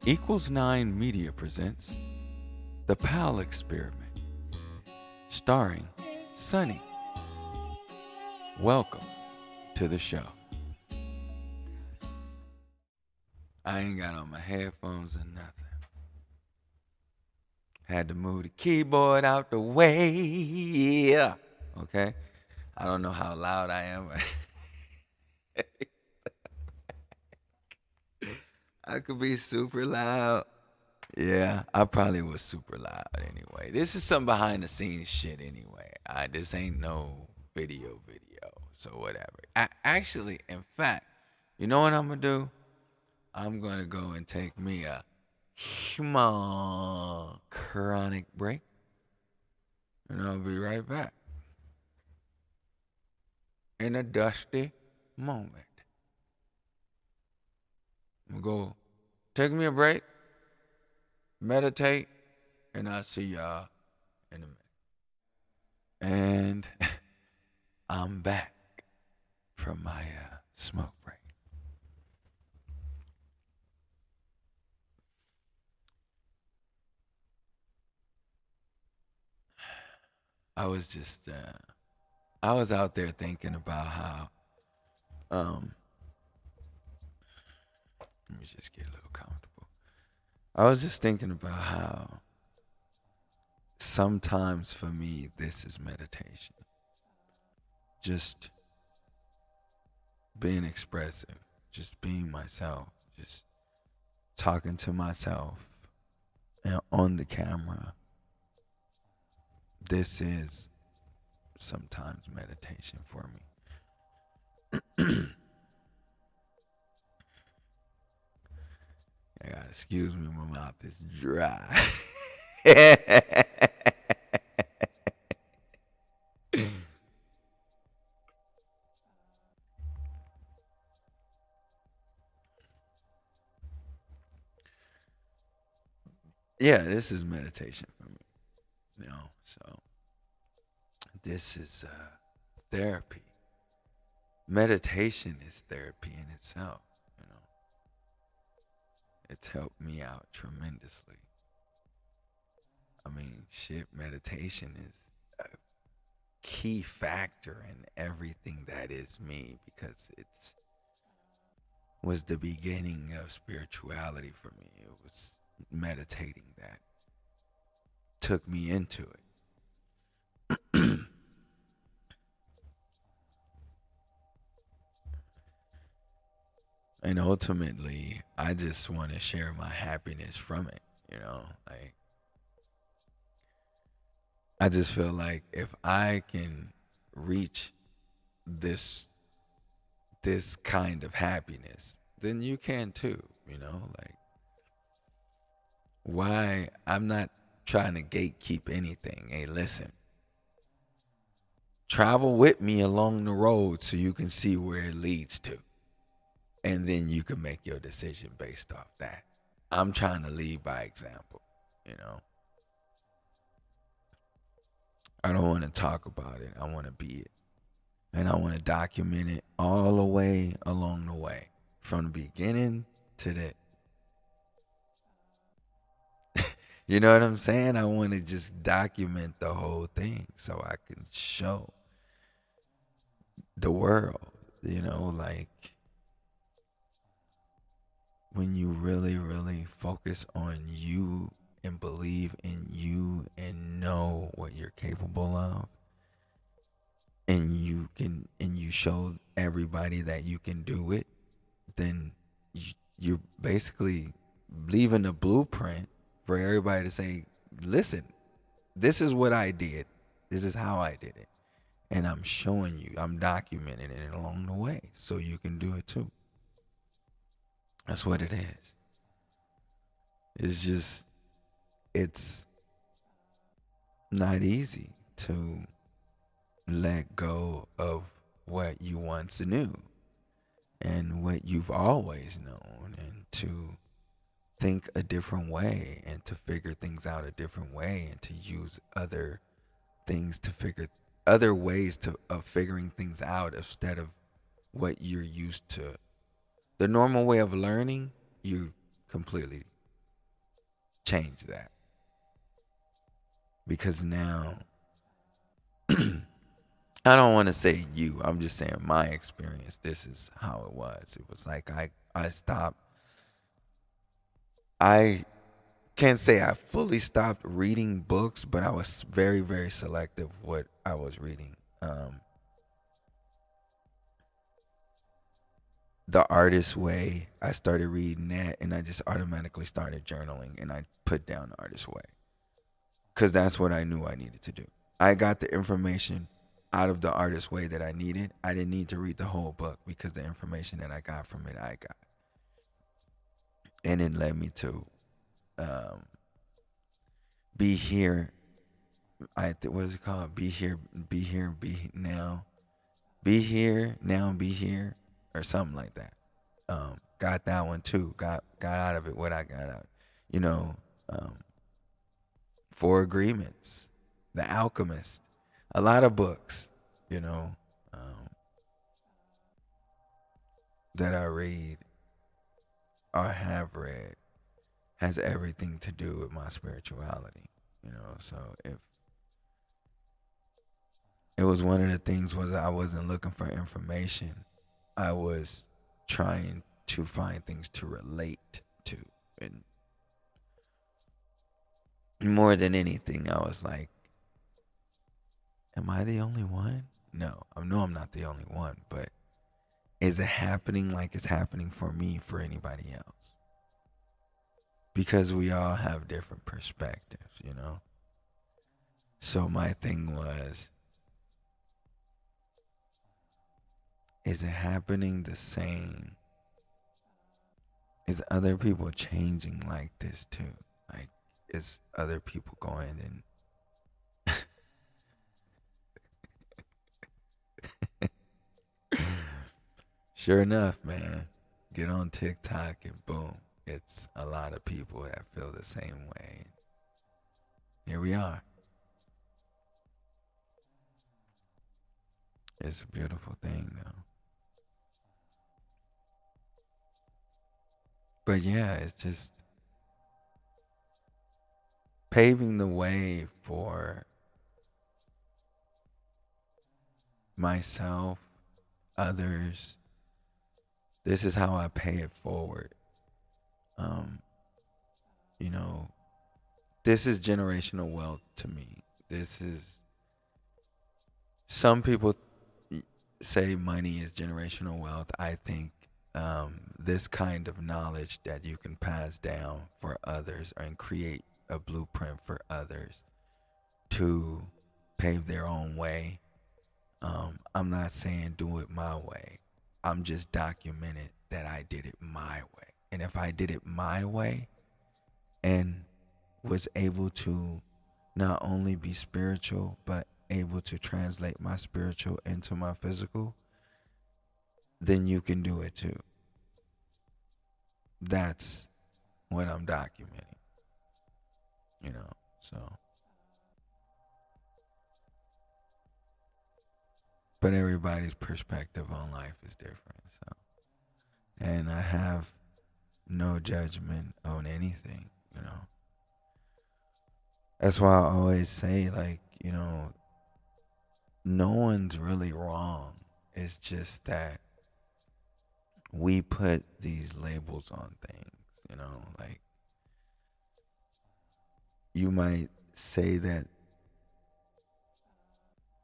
Equals 9 Media presents The P.A.L.L E Experiment, starring Sunny. Welcome to the show. I ain't got on my headphones or nothing. Had to move the keyboard out the way. Yeah. Okay? I don't know how loud I am. I could be super loud. Yeah, I probably was super loud anyway. This is some behind the scenes shit anyway. This ain't no video. So whatever. Actually, in fact, you know what I'm gonna do? I'm gonna go and take me a small chronic break, and I'll be right back in a dusty moment. I'm gonna go take me a break, meditate, and I'll see y'all in a minute. And I'm back from my smoke break. I was just, I was out there thinking about how, let me just get a little comfortable. I was just thinking about how sometimes for me, this is meditation. Just being expressive, just being myself, just talking to myself and on the camera. This is sometimes meditation for me. I gotta excuse me, my mouth is dry. Yeah, this is meditation for me. So this is therapy. Meditation is therapy in itself. You know, it's helped me out tremendously. I mean, shit, meditation is a key factor in everything that is me because it's was the beginning of spirituality for me. It was meditating that took me into it. And ultimately, I just want to share my happiness from it. Like I just feel like if I can reach this this kind of happiness, then you can too. Like why I'm not trying to gatekeep anything. Hey, listen, travel with me along the road so you can see where it leads to. And then you can make your decision based off that. I'm trying to lead by example, you know. I don't want to talk about it. I want to be it. And I want to document it all the way along the way. From the beginning to the you know what I'm saying? I want to just document the whole thing so I can show the world, like when you really, really focus on you and believe in you and know what you're capable of, and you show everybody that you can do it, then you're basically leaving a blueprint for everybody to say, listen, this is what I did. This is how I did it. And I'm showing you, I'm documenting it along the way so you can do it too. That's what it is. It's just, it's not easy to let go of what you once knew and what you've always known, and to think a different way and to figure things out a different way and to use things to figure other ways of figuring things out instead of what you're used to. The normal way of learning, you completely change that. Because now, I don't want to say you, I'm just saying my experience. This is how it was. It was like I stopped, I can't say I fully stopped reading books, but I was very, very selective what I was reading. The Artist Way, I started reading that, and I just automatically started journaling, and I put down The Artist Way because that's what I knew I needed to do. I got the information out of The Artist Way that I needed. I didn't need to read the whole book because the information that I got from it, I got, and it led me to um, Be Here. What is it called? Be Here, Be Here, Be Now, Be Here Now, Be Here, or something like that. Got that one too. Got out of it what I got out. You know, um, Four Agreements, The Alchemist, a lot of books. You know, um, that I read or have read has everything to do with my spirituality. You know, so if it was one of the things was I wasn't looking for information, I was trying to find things to relate to, and more than anything, I was like, am I the only one? No, I know I'm not the only one, but is it happening like it's happening for me, for anybody else? Because we all have different perspectives, you know? So my thing was, is it happening the same? Is other people changing like this too? Like, is other people going and sure enough, man, get on TikTok and boom, it's a lot of people that feel the same way. Here we are. It's a beautiful thing, though. But yeah, it's just paving the way for myself, others. This is how I pay it forward. Um, you know, this is generational wealth to me. This is, some people say money is generational wealth. I think this kind of knowledge that you can pass down for others and create a blueprint for others to pave their own way. I'm not saying do it my way. I'm just documenting that I did it my way. And if I did it my way and was able to not only be spiritual, but able to translate my spiritual into my physical, then you can do it too. That's what I'm documenting, you know. So, but everybody's perspective on life is different. So, and I have no judgment on anything, you know. That's why I always say, like, you know, no one's really wrong. It's just that we put these labels on things, you know, like you might say that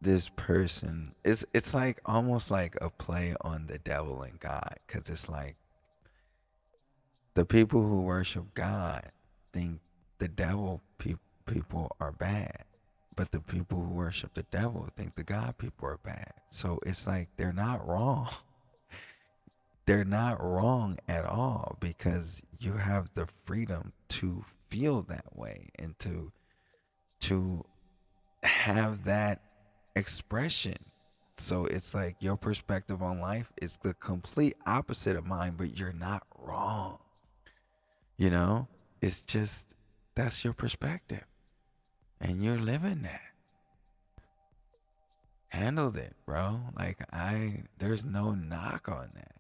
this person, it's like almost like a play on the devil and God, cuz it's like the people who worship God think the devil people are bad, but the people who worship the devil think the God people are bad. So it's like they're not wrong. They're not wrong at all because you have the freedom to feel that way and to have that expression. So it's like your perspective on life is the complete opposite of mine, but you're not wrong. You know? It's just that's your perspective. And you're living that. Handled it, bro. Like there's no knock on that.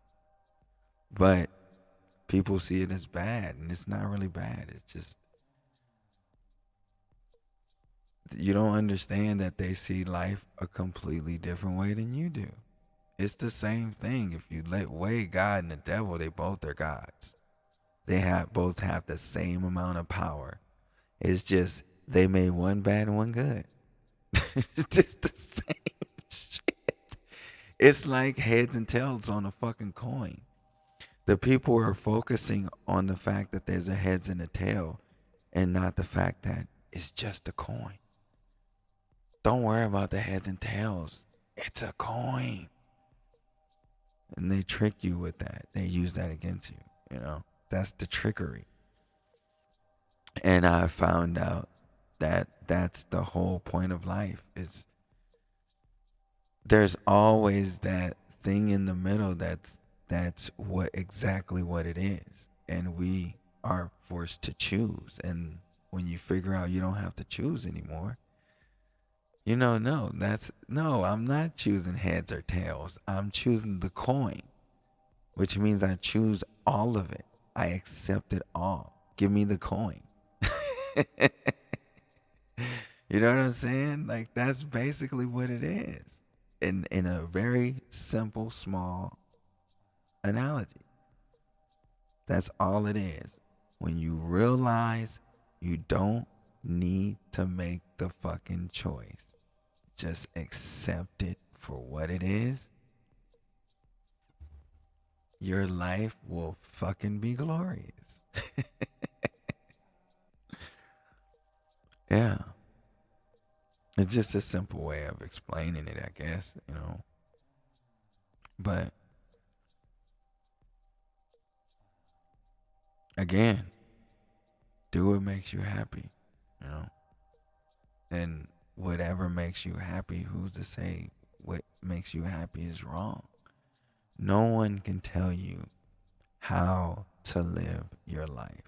But people see it as bad, and it's not really bad. It's just You don't understand that they see life a completely different way than you do. It's the same thing. If you let weigh God and the devil, they both are gods. They have both have the same amount of power. It's just they made one bad and one good. It's just the same shit. It's like heads and tails on a fucking coin. The people are focusing on the fact that there's a heads and a tail and not the fact that it's just a coin. Don't worry about the heads and tails. It's a coin. And they trick you with that. They use that against you, you know? That's the trickery. And I found out that that's the whole point of life. Is there's always that thing in the middle that's what exactly what it is. And we are forced to choose. And when you figure out you don't have to choose anymore, no, I'm not choosing heads or tails. I'm choosing the coin, which means I choose all of it. I accept it all. Give me the coin. You know what I'm saying? Like that's basically what it is. In a very simple, small analogy. That's all it is. When you realize you don't need to make the fucking choice. Just accept it for what it is. Your life will fucking be glorious. Yeah. It's just a simple way of explaining it, I guess. But again, do what makes you happy, you know? And whatever makes you happy, who's to say what makes you happy is wrong? No one can tell you how to live your life.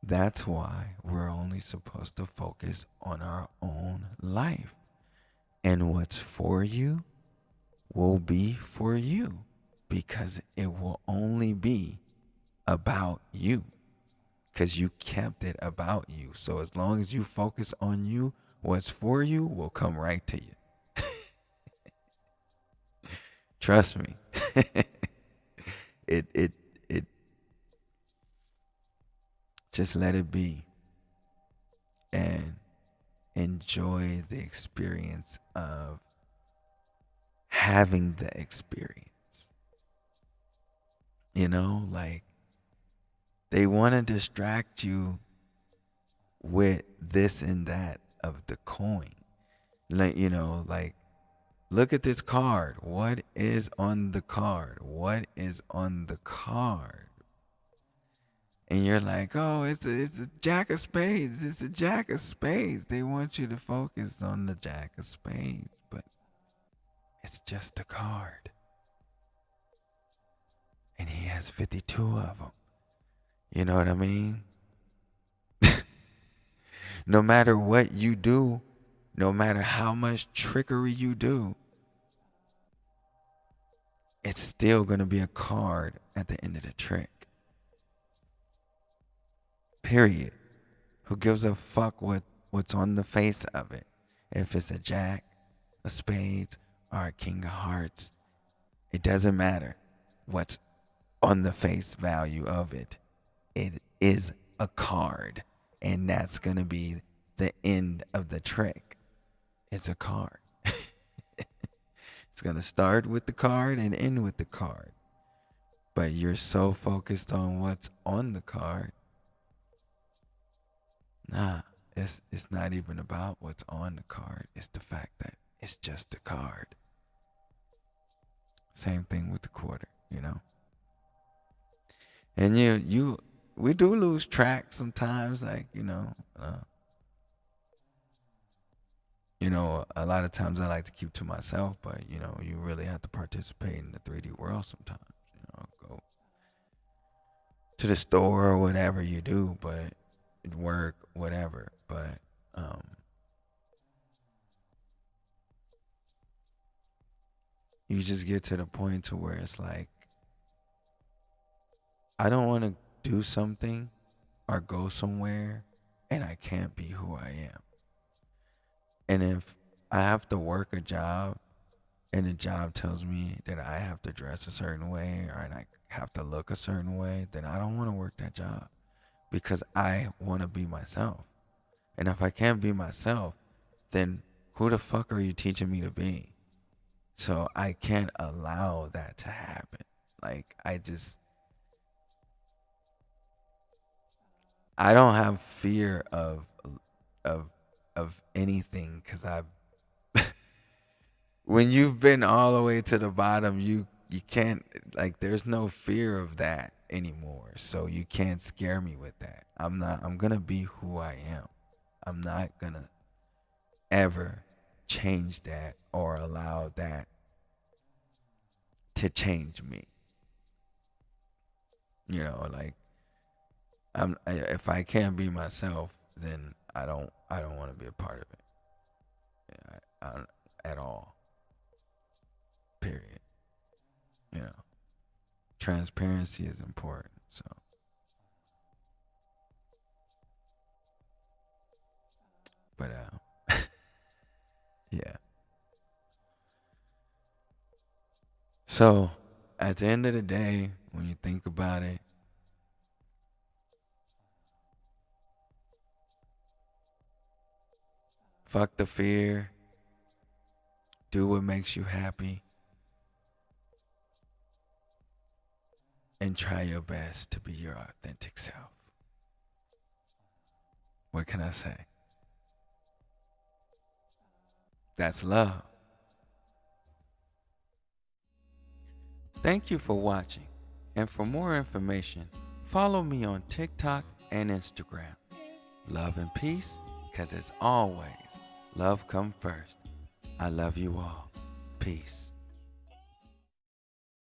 That's why we're only supposed to focus on our own life. And what's for you will be for you because it will only be about you because you kept it about you. So as long as you focus on you, what's for you will come right to you. Trust me. it just let it be and enjoy the experience of having the experience. Like they want to distract you with this and that of the coin. Like look at this card. What is on the card? What is on the card? And you're like, oh, it's a jack of spades. It's a jack of spades. They want you to focus on the jack of spades, but it's just a card. And he has 52 of them. You know what I mean? No matter what you do, no matter how much trickery you do, it's still going to be a card at the end of the trick. Period. Who gives a fuck what's on the face of it? If it's a jack, a spades, or a king of hearts, it doesn't matter what's on the face value of it. It is a card, and that's going to be the end of the trick. It's a card. It's going to start with the card and end with the card. But you're so focused on what's on the card. Nah, it's not even about what's on the card. It's the fact that it's just a card. Same thing with the quarter. And we do lose track sometimes, like, a lot of times I like to keep to myself, but you really have to participate in the 3D world sometimes. Go to the store or whatever you do, but work, whatever. But you just get to the point to where it's like, I don't want to do something or go somewhere and I can't be who I am. And if I have to work a job and the job tells me that I have to dress a certain way or I have to look a certain way, then I don't want to work that job because I want to be myself. And if I can't be myself, then who the fuck are you teaching me to be? So I can't allow that to happen. Like I don't have fear of of anything because I when you've been all the way to the bottom, you can't, like, there's no fear of that anymore. So you can't scare me with that. I'm gonna be who I am. I'm not gonna ever change that or allow that to change me. Like if I can't be myself, then I don't want to be a part of it. At all. Period. You know, transparency is important. So, but yeah. So, at the end of the day, when you think about it, fuck the fear, do what makes you happy, and try your best to be your authentic self. What can I say? That's love. Thank you for watching. And for more information, follow me on TikTok and Instagram. Love and peace, because it's always love come first. I love you all. Peace.